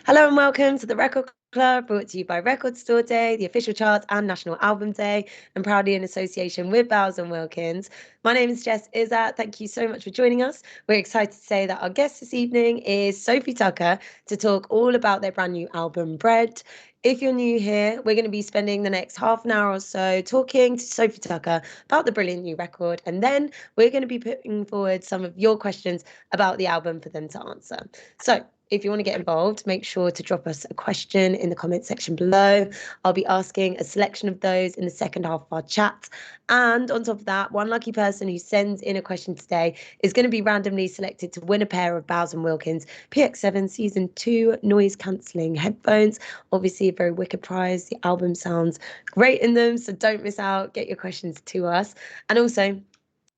Hello and welcome to the Record Club, brought to you by Record Store Day, the official charts and National Album Day, and proudly in association with Bowers and Wilkins. My name is Jess Izzat. Thank you so much for joining us. We're excited to say that our guest this evening is Sophie Tucker to talk all about their brand new album, Bread. If you're new here, we're going to be spending the next half an hour or so talking to Sophie Tucker about the brilliant new record, and then we're going to be putting forward some of your questions about the album for them to answer. So, if you want to get involved, make sure to drop us a question in the comment section below. I'll be asking a selection of those in the second half of our chat. And on top of that, one lucky person who sends in a question today is going to be randomly selected to win a pair of Bowers and Wilkins PX7 Season 2 noise cancelling headphones. Obviously, a very wicked prize. The album sounds great in them, so don't miss out. Get your questions to us. And also,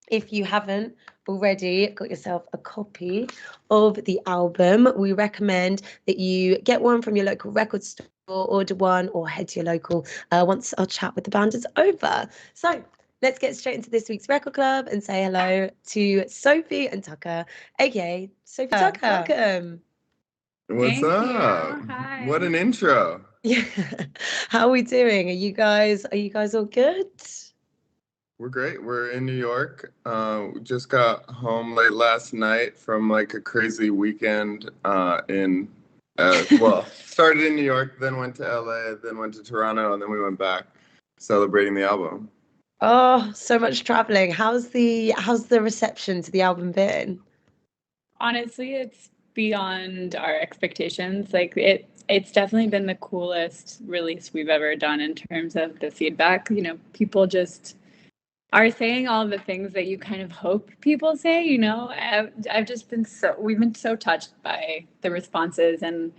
if you haven't already got yourself a copy of the album, we recommend that you get one from your local record store, order one, or head to your local once our chat with the band is over. So let's get straight into this week's Record Club and say hello to Sophie and Tucker, aka Sophie Tucker. Welcome. What's up? Hi. What an intro. Yeah. How are we doing? Are you guys all good? We're great. We're in New York. We just got home late last night from like a crazy weekend started in New York, then went to LA, then went to Toronto, and then we went back celebrating the album. Oh, so much traveling. How's the reception to the album been? Honestly, it's beyond our expectations. Like it's definitely been the coolest release we've ever done in terms of the feedback. You know, people just are saying all the things that you kind of hope people say, you know. We've been so touched by the responses, and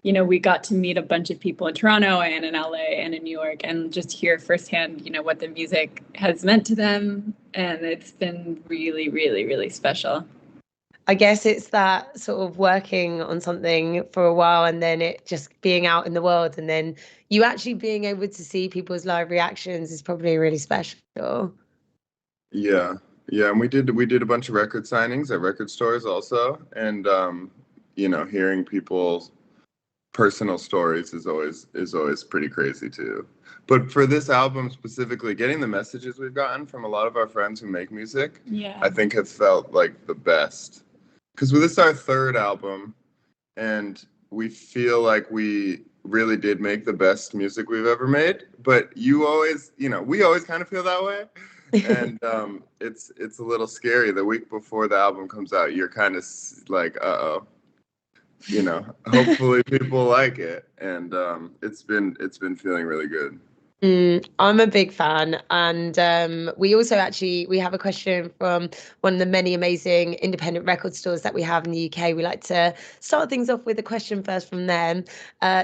you know, we got to meet a bunch of people in Toronto and in LA and in New York and just hear firsthand, you know, what the music has meant to them, and it's been really, really, really special. I guess it's that sort of working on something for a while and then it just being out in the world, and then you actually being able to see people's live reactions is probably really special. Yeah, and we did a bunch of record signings at record stores also, and you know, hearing people's personal stories is always pretty crazy too. But for this album specifically, getting the messages we've gotten from a lot of our friends who make music, I think have felt like the best. Because this is our third album, and we feel like we really did make the best music we've ever made. But we always kind of feel that way. And it's a little scary. The week before the album comes out, you're kind of like, uh-oh. You know, hopefully people like it. And it's been feeling really good. I'm a big fan, and we have a question from one of the many amazing independent record stores that we have in the UK. We like to start things off with a question first from them.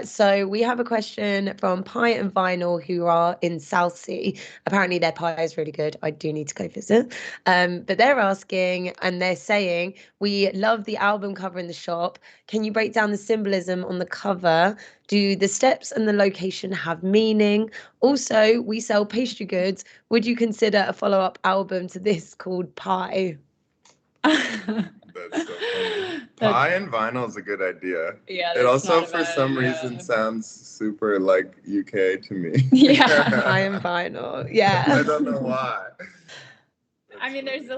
So we have a question from Pie and Vinyl, who are in Southsea. Apparently their pie is really good. I do need to go visit. But they're asking, and they're saying, we love the album cover in the shop. Can you break down the symbolism on the cover? Do the steps and the location have meaning? Also, we sell pastry goods. Would you consider a follow-up album to this called Pie? That's so funny. Pie and Vinyl is a good idea. Yeah. It also, for some reason, sounds super like UK to me. Yeah. Pie and Vinyl. Yeah. I don't know why. I mean, there's a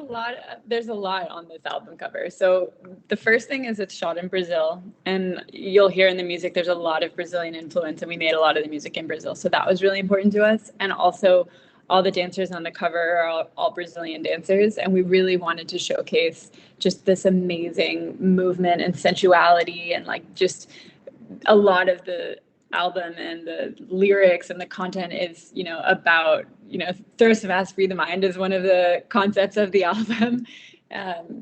lot on this album cover. So the first thing is it's shot in Brazil, and you'll hear in the music there's a lot of Brazilian influence, and we made a lot of the music in Brazil. So that was really important to us. And also all the dancers on the cover are all Brazilian dancers, and we really wanted to showcase just this amazing movement and sensuality, and like just a lot of the album and the lyrics and the content is, you know, about, you know, throw some ass, free the mind is one of the concepts of the album.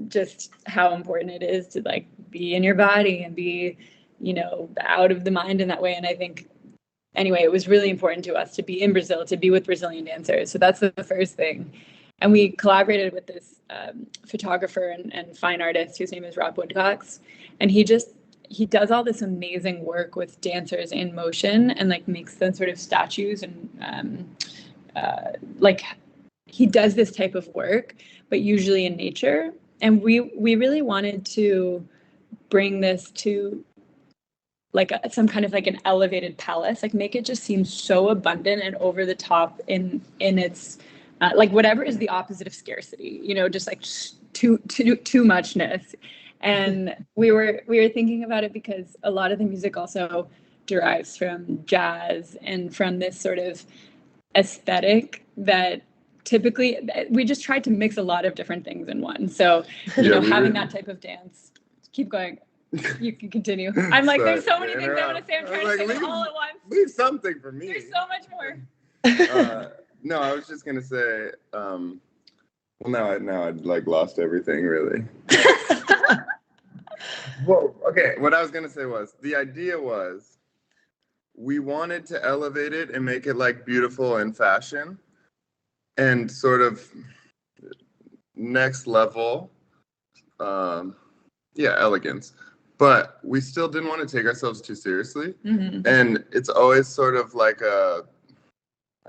Just how important it is to like be in your body and be, you know, out of the mind in that way. And I think, anyway, it was really important to us to be in Brazil, to be with Brazilian dancers. So that's the first thing. And we collaborated with this photographer and fine artist whose name is Rob Woodcocks. And he does all this amazing work with dancers in motion and like makes them sort of statues, and like he does this type of work, but usually in nature. And we really wanted to bring this to like some kind of like an elevated palace, like make it just seem so abundant and over the top in its like whatever is the opposite of scarcity, you know, just like too muchness. And we were thinking about it because a lot of the music also derives from jazz and from this sort of aesthetic that typically we just tried to mix a lot of different things in one. So, you know, having that type of dance. Keep going. You can continue. I'm like, there's so many things I want to say. I'm trying to say them all at once. Leave something for me. There's so much more. No, I was just gonna say. Well, now I'd like lost everything really. Well, okay. What I was gonna say was the idea was we wanted to elevate it and make it like beautiful in fashion and sort of next level. Elegance. But we still didn't want to take ourselves too seriously. Mm-hmm. And it's always sort of like I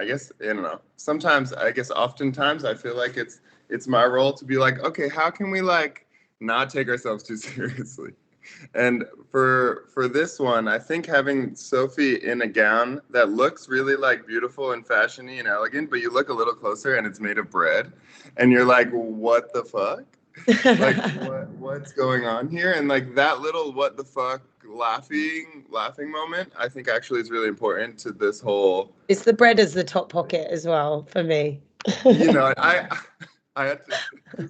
guess, I don't know. Sometimes, I guess, oftentimes I feel like it's my role to be like, okay, how can we like not take ourselves too seriously? And for this one, I think having Sophie in a gown that looks really like beautiful and fashiony and elegant, but you look a little closer and it's made of bread. And you're like, what the fuck? Like what's going on here? And like that little what the fuck laughing moment I think actually is really important to this whole. It's the bread as the top pocket as well for me. You know, I had to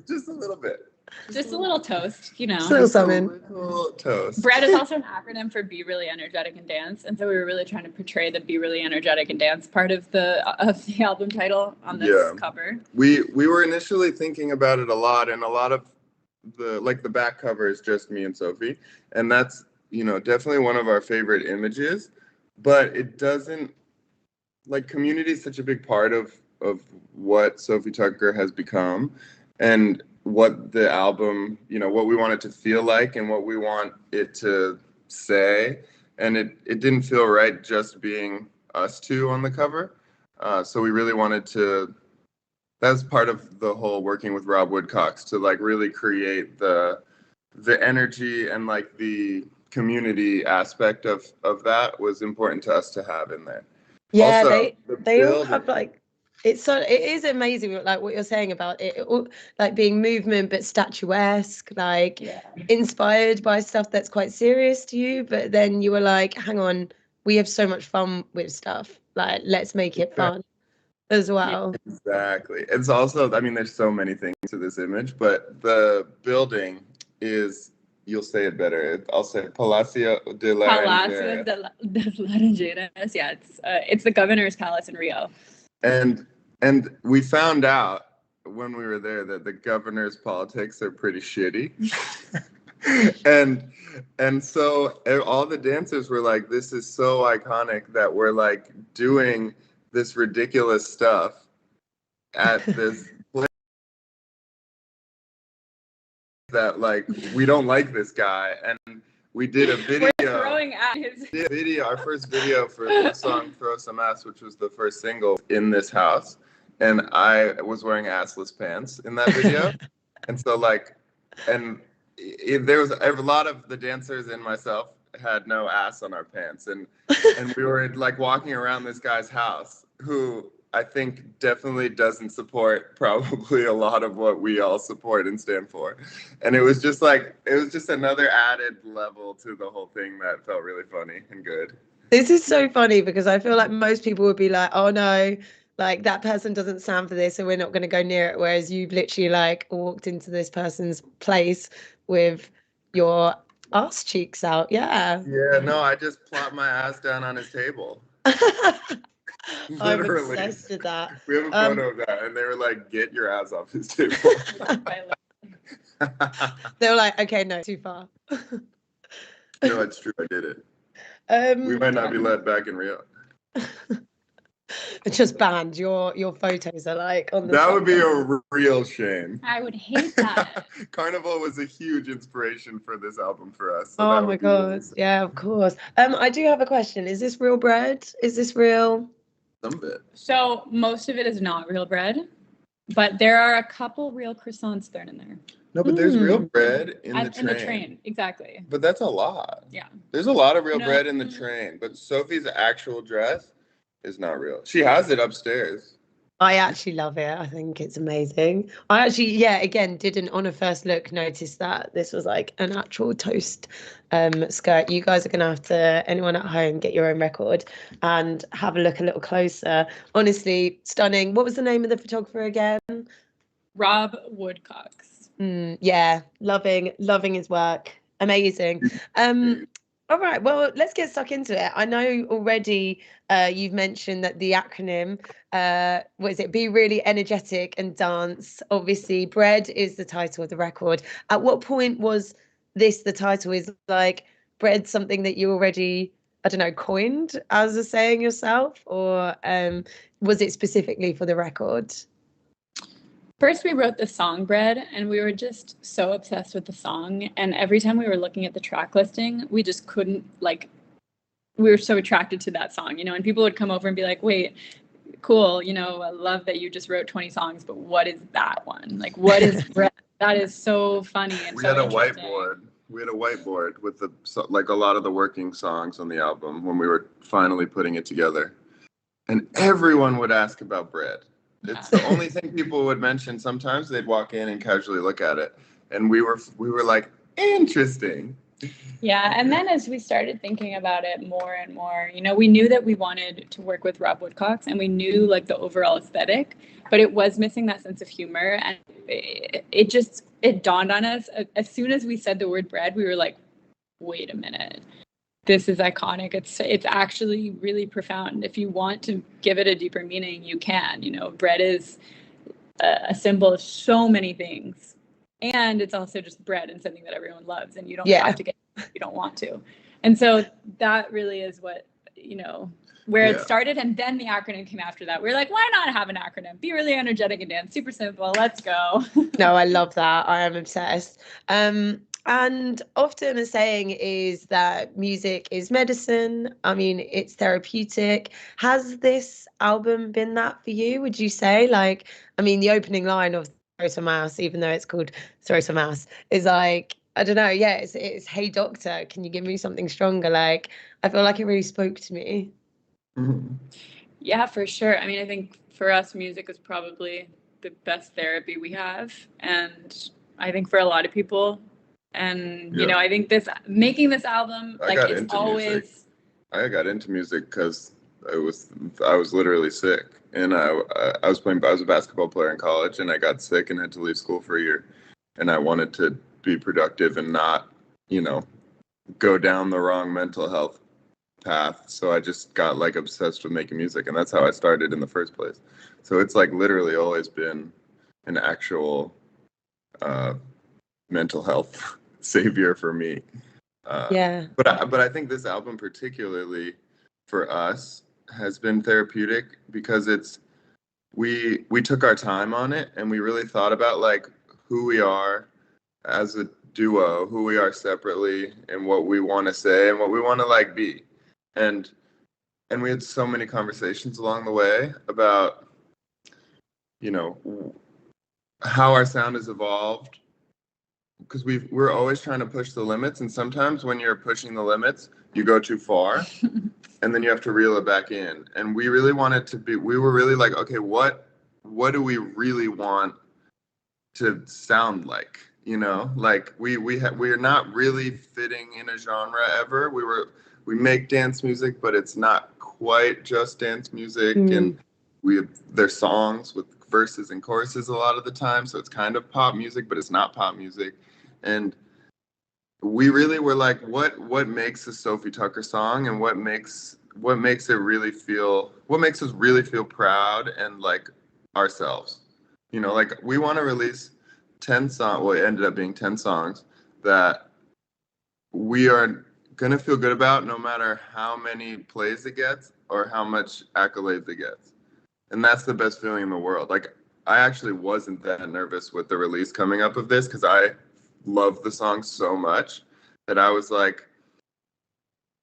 just a little bit. Just a little toast, you know. Just a little something. A little toast. Bread is also an acronym for Be Really Energetic and Dance, and so we were really trying to portray the Be Really Energetic and Dance part of the album title on this cover. We were initially thinking about it a lot, and a lot of the back cover is just me and Sophie, and that's, you know, definitely one of our favorite images. But it doesn't, like, community is such a big part of what Sophie Tucker has become, and what the album, you know, what we want it to feel like and what we want it to say. And it didn't feel right just being us two on the cover. So we really wanted to, that's part of the whole working with Rob Woodcocks, to like really create the energy and like the community aspect of that was important to us to have in there. Yeah, also, they all have like, it is amazing, like what you're saying about it like being movement but statuesque, like inspired by stuff that's quite serious to you, but then you were like, hang on, we have so much fun with stuff, like let's make it fun as well. Exactly. It's also, I mean, there's so many things to this image, but the building is, you'll say it better, I'll say Palacio de Laranjeiras. Yeah, it's the governor's palace in Rio. And we found out when we were there that the governor's politics are pretty shitty. and so all the dancers were like, this is so iconic that we're like doing this ridiculous stuff at this place that like we don't like this guy. And we did a video. We're throwing at his our first video for the song "Throw Some Ass," which was the first single, in this house, and I was wearing assless pants in that video, and so like, and there was a lot of the dancers and myself had no ass on our pants, and we were like walking around this guy's house who I think definitely doesn't support probably a lot of what we all support and stand for. And it was just another added level to the whole thing that felt really funny and good. This is so funny because I feel like most people would be like, oh no, like that person doesn't stand for this, so we're not going to go near it. Whereas you've literally like walked into this person's place with your ass cheeks out. Yeah. Yeah, no, I just plopped my ass down on his table. I'm obsessed with that. We have a photo of that, and they were like, "Get your ass off his table." They were like, "Okay, no, too far." No, it's true. I did it. We might not be let back in Rio. It's just banned. Your photos are like on the. That would be a real shame. I would hate that. Carnival was a huge inspiration for this album for us. So oh my god! Yeah, of course. I do have a question. Is this real bread? Is this real? Some of it. So most of it is not real bread. But there are a couple real croissants thrown in there. No, but there's real bread in the train. In the train, exactly. But that's a lot. Yeah. There's a lot of real bread in the train, but Sophie's actual dress is not real. She has it upstairs. I actually love it. I think it's amazing. I actually, yeah, again, didn't on a first look notice that this was like an actual toast skirt. You guys are going to have to, anyone at home, get your own record and have a look a little closer. Honestly, stunning. What was the name of the photographer again? Rob Woodcocks. Yeah, loving his work. Amazing. All right, well, let's get stuck into it. I know already you've mentioned that the acronym, what is it? Be really energetic and dance. Obviously, Bread is the title of the record. At what point was this the title? Is like Bread something that you already, I don't know, coined as a saying yourself? Or was it specifically for the record? First, we wrote the song Bread, and we were just so obsessed with the song. And every time we were looking at the track listing, we just couldn't, we were so attracted to that song, and people would come over and be like, wait, cool, I love that you just wrote 20 songs, but what is that one? Like, what is Bread? That is so funny and we so had a interesting. whiteboard. We had a whiteboard with a lot of the working songs on the album when we were finally putting it together. And everyone would ask about Bread. It's the only thing people would mention. Sometimes they'd walk in and casually look at it. And we were like, interesting. Yeah, and then as we started thinking about it more and more, we knew that we wanted to work with Rob Woodcocks, and we knew the overall aesthetic, but it was missing that sense of humor. And it dawned on us as soon as we said the word Bread, we were like, wait a minute. This is iconic. It's actually really profound. If you want to give it a deeper meaning, you can. Bread is a symbol of so many things, and it's also just bread and something that everyone loves, and you don't have to get it if you don't want to. And so that really is what where it started, and then the acronym came after that. We were like, why not have an acronym? Be really energetic and dance. Super simple. Let's go. No, I love that. I am obsessed. And often a saying is that music is medicine. I mean, it's therapeutic. Has this album been that for you, would you say? The opening line of Throw Some Ass, even though it's called Throw Some Ass, is like, I don't know, it's hey doctor, can you give me something stronger? I feel like it really spoke to me. Mm-hmm. Yeah, for sure. I think for us, music is probably the best therapy we have. And I think for a lot of people, and I think making this album, I got into music because I was literally sick, and I was a basketball player in college, and I got sick and had to leave school for a year, and I wanted to be productive and not go down the wrong mental health path. So I just got obsessed with making music, and that's how I started in the first place. So it's literally always been an actual mental health savior for me. But I think this album particularly for us has been therapeutic because we took our time on it, and we really thought about who we are as a duo, who we are separately, and what we want to say and what we want to be. And we had so many conversations along the way about how our sound has evolved, because we're always trying to push the limits, and sometimes when you're pushing the limits, you go too far, and then you have to reel it back in. And we really wanted to be. We were really okay, what do we really want to sound like? We're not really fitting in a genre ever. We make dance music, but it's not quite just dance music, and there's songs with verses and choruses a lot of the time, so it's kind of pop music, but it's not pop music. And we really were what makes a Sophie Tucker song, and what makes us really feel proud and ourselves. We want to release 10 songs. Well, it ended up being 10 songs that we are gonna feel good about, no matter how many plays it gets or how much accolades it gets. And that's the best feeling in the world. I actually wasn't that nervous with the release coming up of this, because I love the song so much that I was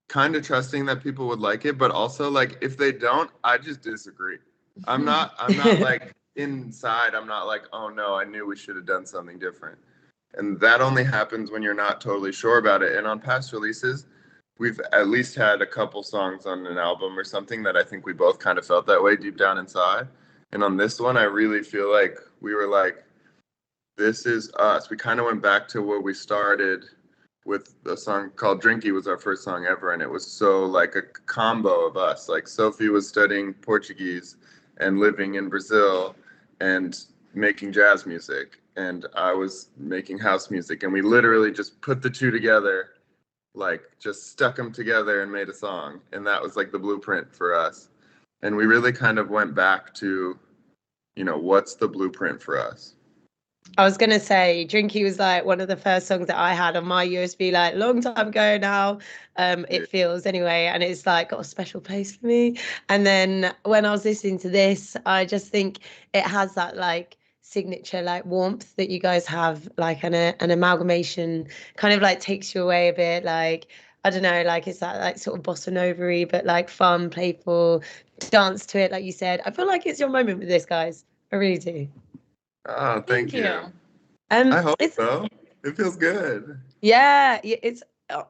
kind of trusting that people would like it, but also if they don't, I just disagree. I'm not inside, I'm not like, oh no, I knew we should have done something different. And that only happens when you're not totally sure about it. And on past releases, we've at least had a couple songs on an album or something that I think we both kind of felt that way deep down inside. And on this one, I really feel like we were like, this is us. We kind of went back to where we started with a song called Drinky was our first song ever. And it was so like a combo of us. Like Sophie was studying Portuguese and living in Brazil and making jazz music. And I was making house music. And we literally just put the two together, like just stuck them together and made a song. And that was like the blueprint for us. And we really kind of went back to, you know, what's the blueprint for us? I was going to say, Drinky was like one of the first songs that I had on my USB, like long time ago now. It feels anyway, and it's like got a special place for me. And then when I was listening to this, I just think it has that like signature like warmth that you guys have, like an amalgamation, kind of like takes you away a bit. Like, I don't know, like it's that like sort of bossa nova-y, but like fun, playful, dance to it, like you said. I feel like it's your moment with this, guys. I really do. Oh, thank you. I hope so. It feels good. Yeah, it's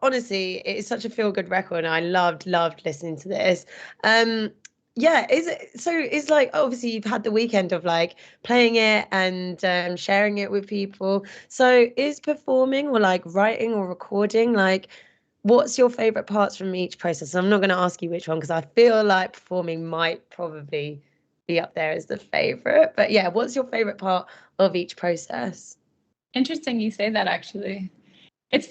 honestly, it's such a feel-good record, and I loved listening to this. Yeah, is it so? It's like obviously you've had the weekend of like playing it and sharing it with people. So is performing or like writing or recording like what's your favorite parts from each process? I'm not going to ask you which one because I feel like performing might probably be up there as the favorite. But yeah, what's your favorite part of each process? Interesting you say that, actually.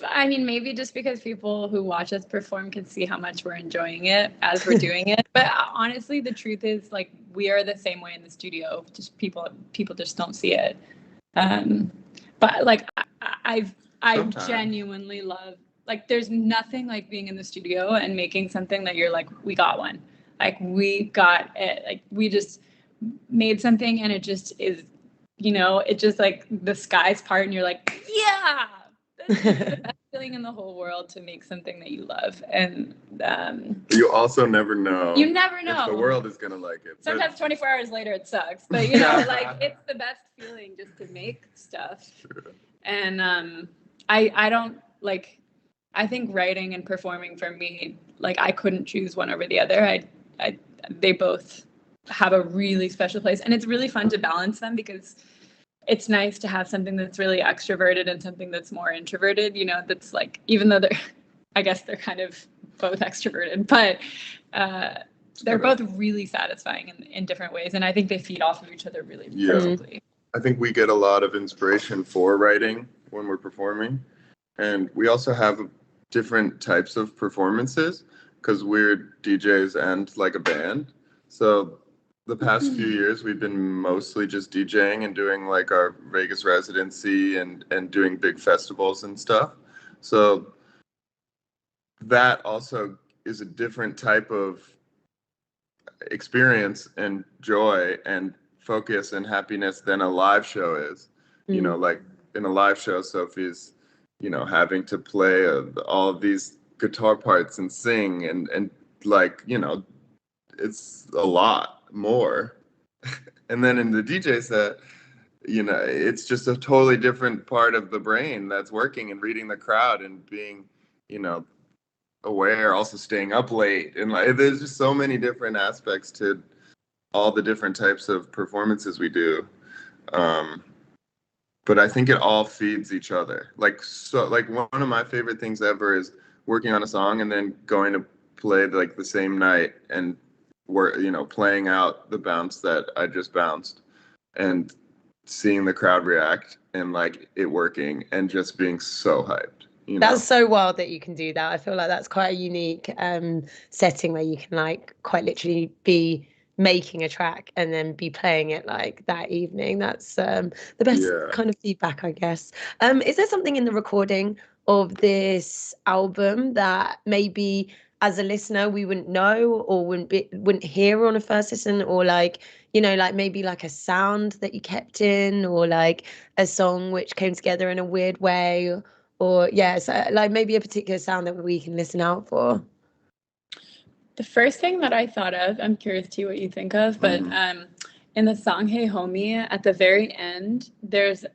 I mean, maybe just because people who watch us perform can see how much we're enjoying it as we're doing it. But honestly, the truth is, like, we are the same way in the studio. Just people just don't see it. But like, I genuinely love, like, there's nothing like being in the studio and making something that you're like, we got one. Like, we got it. Like, we just made something and it just is, you know, it just like the skies part and you're like, yeah, that's the best feeling in the whole world to make something that you love. And you also never know. You never know if the world is gonna like it. Sometimes 24 hours later it sucks, but you know, like it's the best feeling just to make stuff. Sure. And I don't like. I think writing and performing for me, like I couldn't choose one over the other. They both have a really special place, and it's really fun to balance them because it's nice to have something that's really extroverted and something that's more introverted, you know, that's like, even though I guess they're kind of both extroverted, but they're both really satisfying in different ways. And I think they feed off of each other really perfectly. I think we get a lot of inspiration for writing when we're performing. And we also have different types of performances because we're DJs and like a band. So the past few years, we've been mostly just DJing and doing like our Vegas residency and doing big festivals and stuff. So that also is a different type of experience and joy and focus and happiness than a live show is. You know, like in a live show, Sophie's, you know, having to play all of these guitar parts and sing and like, you know, it's a lot more. And then in the DJ set, you know, it's just a totally different part of the brain that's working and reading the crowd and being, you know, aware, also staying up late. And like, there's just so many different aspects to all the different types of performances we do. But I think it all feeds each other. Like, so like one of my favorite things ever is working on a song and then going to play like the same night and we're, you know, playing out the bounce that I just bounced and seeing the crowd react and like it working and just being so hyped. You know? That's so wild that you can do that. I feel like that's quite a unique setting where you can like quite literally be making a track and then be playing it like that evening. That's the best kind of feedback, I guess. Is there something in the recording of this album that maybe as a listener we wouldn't know or wouldn't hear on a first listen, or like, you know, like maybe like a sound that you kept in, or like a song which came together in a weird way, or so like maybe a particular sound that we can listen out for? The first thing that I thought of, I'm curious to what you think of, but in the song Hey Homie, at the very end, there's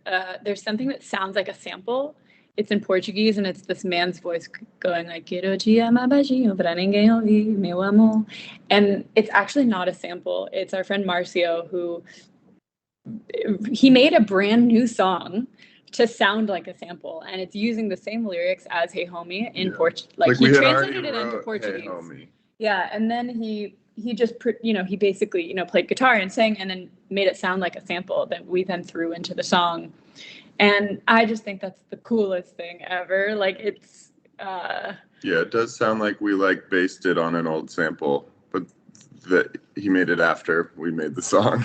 something that sounds like a sample. It's in Portuguese, and it's this man's voice going like, "Quero te amar baixinho pra ninguém ouvir, meu amor." And it's actually not a sample. It's our friend Marcio, who he made a brand new song to sound like a sample, and it's using the same lyrics as Hey Homie in Portuguese. Like he translated it into Portuguese. Hey Homie. Yeah, and then he just, he basically, played guitar and sang, and then made it sound like a sample that we then threw into the song. And I just think that's the coolest thing ever. Like, it's yeah, it does sound like we like based it on an old sample, but that he made it after we made the song.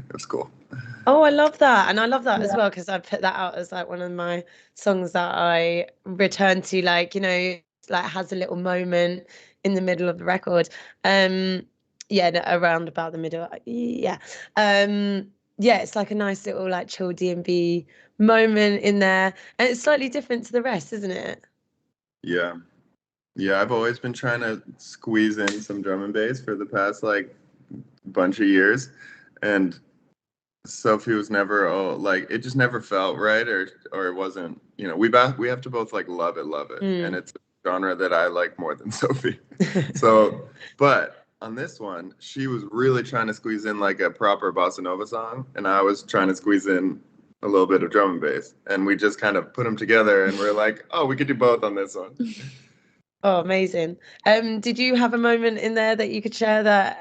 That's cool. Oh, I love that. And I love that as well, because I put that out as like one of my songs that I return to, like, like has a little moment in the middle of the record. Around about the middle. It's like a nice little like chill D&B moment in there, and it's slightly different to the rest, isn't it? Yeah, I've always been trying to squeeze in some drum and bass for the past like bunch of years, and Sophie was never it just never felt right, or it wasn't, we have to both like love it, and it's a genre that I like more than Sophie. So, but on this one, she was really trying to squeeze in like a proper bossa nova song, and I was trying to squeeze in a little bit of drum and bass, and we just kind of put them together, and we're like, oh, we could do both on this one. Oh, amazing. Did you have a moment in there that you could share that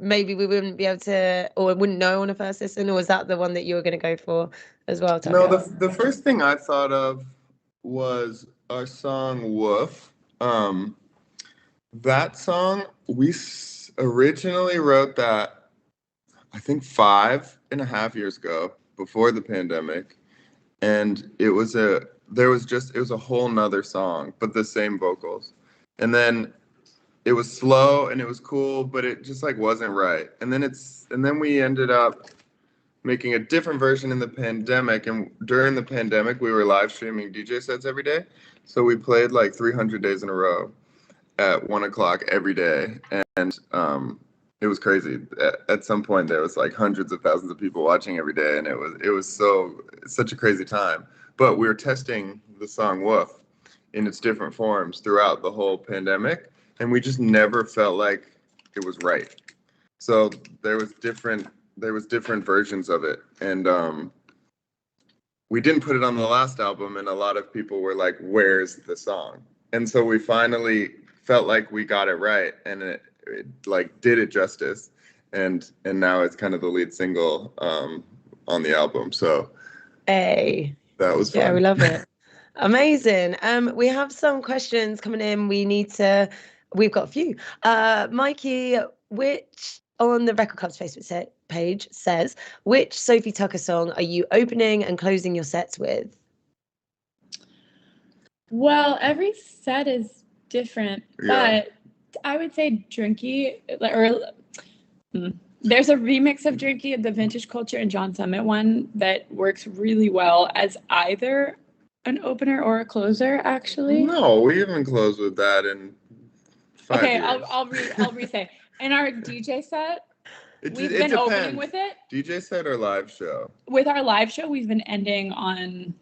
maybe we wouldn't be able to, or wouldn't know on a first listen, or was that the one that you were going to go for as well, Tucker? No, the first thing I thought of was our song Woof. That song, we originally wrote that, I think 5.5 years ago, before the pandemic. And it was a whole nother song, but the same vocals. And then it was slow and it was cool, but it just like wasn't right. And then we ended up making a different version in the pandemic. And during the pandemic, we were live streaming DJ sets every day. So we played like 300 days in a row at 1:00 every day. And it was crazy. At some point, there was like hundreds of thousands of people watching every day. And it was such a crazy time. But we were testing the song Woof in its different forms throughout the whole pandemic. And we just never felt like it was right. So there was different versions of it, and we didn't put it on the last album, and a lot of people were like, where's the song? And so we finally felt like we got it right, and it like did it justice, and now it's kind of the lead single on the album. So that was fun. Yeah, we love it. Amazing. We have some questions coming in. We've got a few. Mikey, which on the Record Club's Facebook page says, which Sophie Tucker song are you opening and closing your sets with? Well, every set is different, but I would say Drinky, there's a remix of Drinky, the Vintage Culture and John Summit one, that works really well as either an opener or a closer, actually. No, we haven't closed with that in 5 years. I'll re-say. In our DJ set, we've been opening with it. DJ set or live show? With our live show, we've been ending on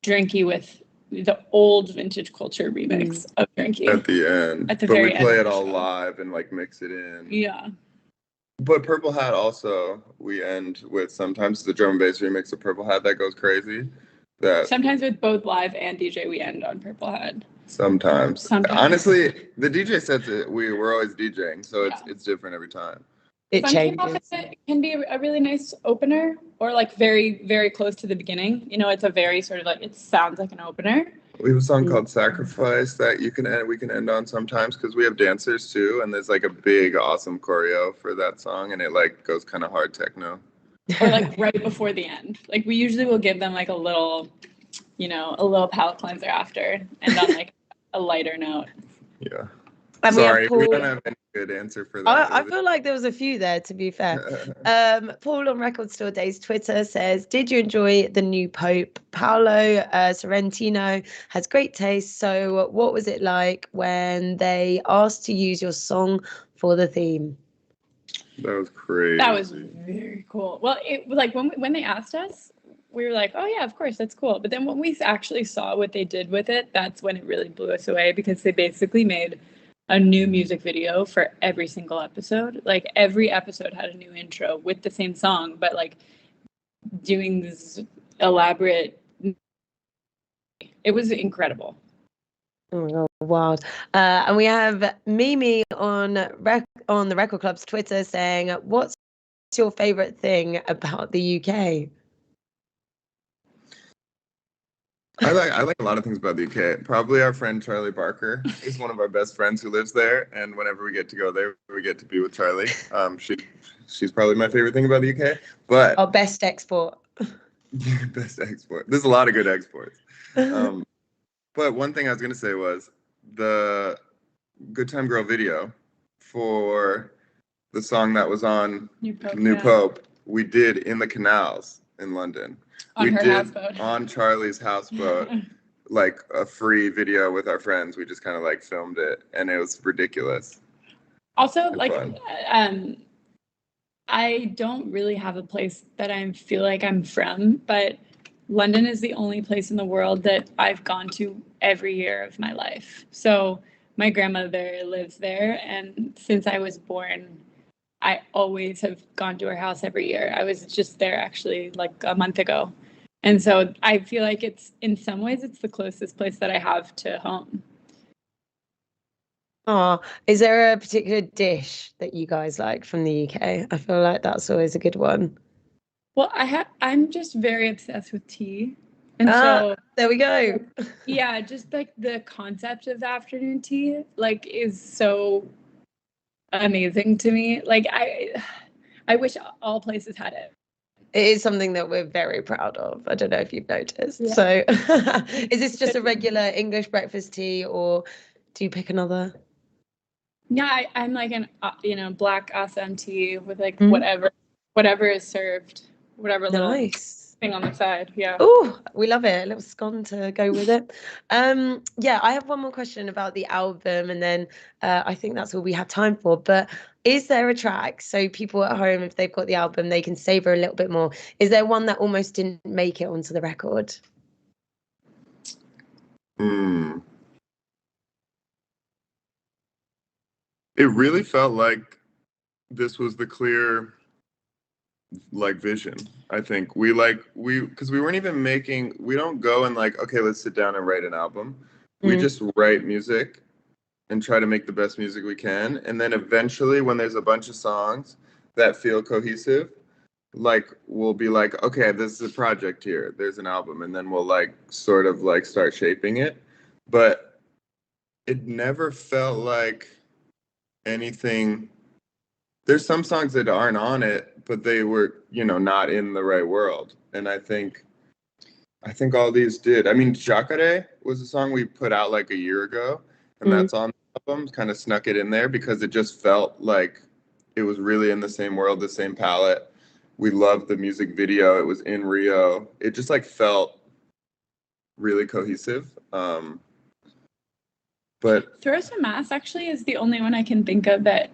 Drinky with the old Vintage Culture remix of Drinky. At the end. At the very end. But we play it all live and like mix it in. Yeah. But Purple Hat also, we end with sometimes the drum and bass remix of Purple Hat that goes crazy. Sometimes with both live and DJ, we end on Purple Hat. Sometimes. Honestly, the DJ sets, we're always DJing, so it's different every time. It changes. It can be a really nice opener, or like very, very close to the beginning. It's a very sort of like, it sounds like an opener. We have a song called Sacrifice that we can end on sometimes, because we have dancers too, and there's like a big awesome choreo for that song, and it like goes kind of hard techno. Or like right before the end. Like we usually will give them like a little palate cleanser after, and on like a lighter note. Yeah. And sorry, we don't have any good answer for that. I feel like there was a few there, to be fair. Paul on Record Store Days Twitter says, did you enjoy the new Pope? Paolo Sorrentino has great taste. So what was it like when they asked to use your song for the theme? That was crazy. That was very cool. Well, it like when they asked us, we were like, oh yeah, of course, that's cool. But then when we actually saw what they did with it, that's when it really blew us away, because they basically made a new music video for every single episode. Like every episode had a new intro with the same song, but like doing this elaborate. It was incredible. Oh my God, wild. And we have Mimi on the Record Club's Twitter saying, what's your favorite thing about the UK? I like a lot of things about the UK. Probably our friend Charlie Barker is one of our best friends who lives there, and whenever we get to go there, we get to be with Charlie. She's probably my favorite thing about the UK. But Our best export. best export. There's a lot of good exports. But one thing I was gonna say was the Good Time Girl video for the song that was on New Pope. We did in the canals in London. On her houseboat. On Charlie's houseboat, like a free video with our friends. We just kind of like filmed it, and it was ridiculous. Also, and like, fun. I don't really have a place that I feel like I'm from, but London is the only place in the world that I've gone to every year of my life. So my grandmother lives there, and since I was born, I always have gone to her house every year. I was just there actually like a month ago. And so I feel like it's, in some ways, it's the closest place that I have to home. Oh, is there a particular dish that you guys like from the UK? I feel like that's always a good one. Well, I'm just very obsessed with tea. And so there we go. Yeah, just like the concept of afternoon tea, like, is so amazing to me. Like I wish all places had it. It is something that we're very proud of. I don't know if you've noticed. Yeah. So is this just a regular English breakfast tea, or do you pick another? Yeah, I'm like an black Assam tea with like whatever is served, whatever little thing on the side. Yeah. Oh, we love it. A little scone to go with it. Yeah, I have one more question about the album, and then I think that's all we have time for. But is there a track, so people at home, if they've got the album, they can savor a little bit more? Is there one that almost didn't make it onto the record? It really felt like this was the clear like vision. I think because we weren't even we don't go and like, okay, let's sit down and write an album. We just write music and try to make the best music we can, and then eventually when there's a bunch of songs that feel cohesive, like we'll be like, okay, this is a project here, there's an album, and then we'll like sort of like start shaping it. But it never felt like anything. There's some songs that aren't on it, but they were, not in the right world. And I think all these did. I mean, Jacare was a song we put out like a year ago, and that's on the album. Kind of snuck it in there because it just felt like it was really in the same world, the same palette. We loved the music video. It was in Rio. It just like felt really cohesive. But Throw Some Mass actually is the only one I can think of that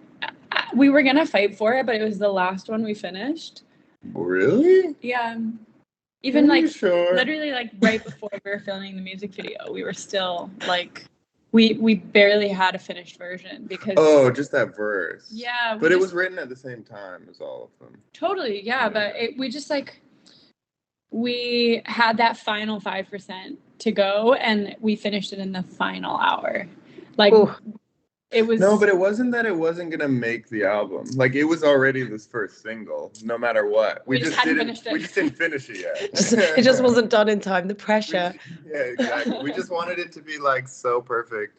we were gonna fight for it, but it was the last one we finished. Really? Yeah. Even literally like right before we were filming the music video, we were still like, we barely had a finished version because just that verse. Yeah. But it was written at the same time as all of them. Totally, yeah. But we had that final 5% to go, and we finished it in the final hour. Like, it was... No, but it wasn't that it wasn't going to make the album. Like, it was already this first single, no matter what. We just didn't finish it yet. It just wasn't done in time, the pressure. Yeah, exactly. We just wanted it to be, like, so perfect.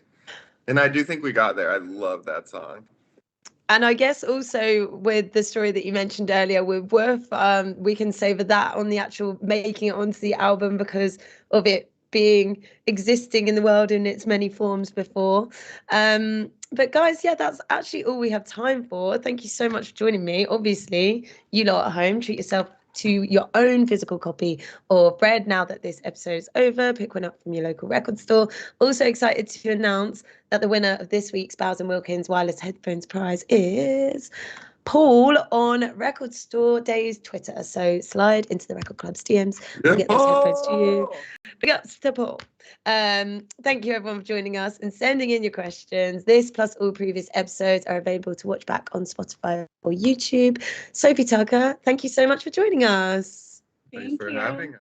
And I do think we got there. I love that song. And I guess also with the story that you mentioned earlier with Worth, we can savor that on the actual making it onto the album because of it existing in the world in its many forms before. But guys, yeah, that's actually all we have time for. Thank you so much for joining me. Obviously, you lot at home, treat yourself to your own physical copy of Bread now that this episode is over. Pick one up from your local record store. Also excited to announce that the winner of this week's Bowes & Wilkins Wireless Headphones Prize is poll on Record Store Day's Twitter. So slide into the Record Club's DMs. We'll get those headphones to you. Big ups to Paul. Thank you everyone for joining us and sending in your questions. This plus all previous episodes are available to watch back on Spotify or YouTube. Sophie Tucker, thank you so much for joining us. Thanks for having us.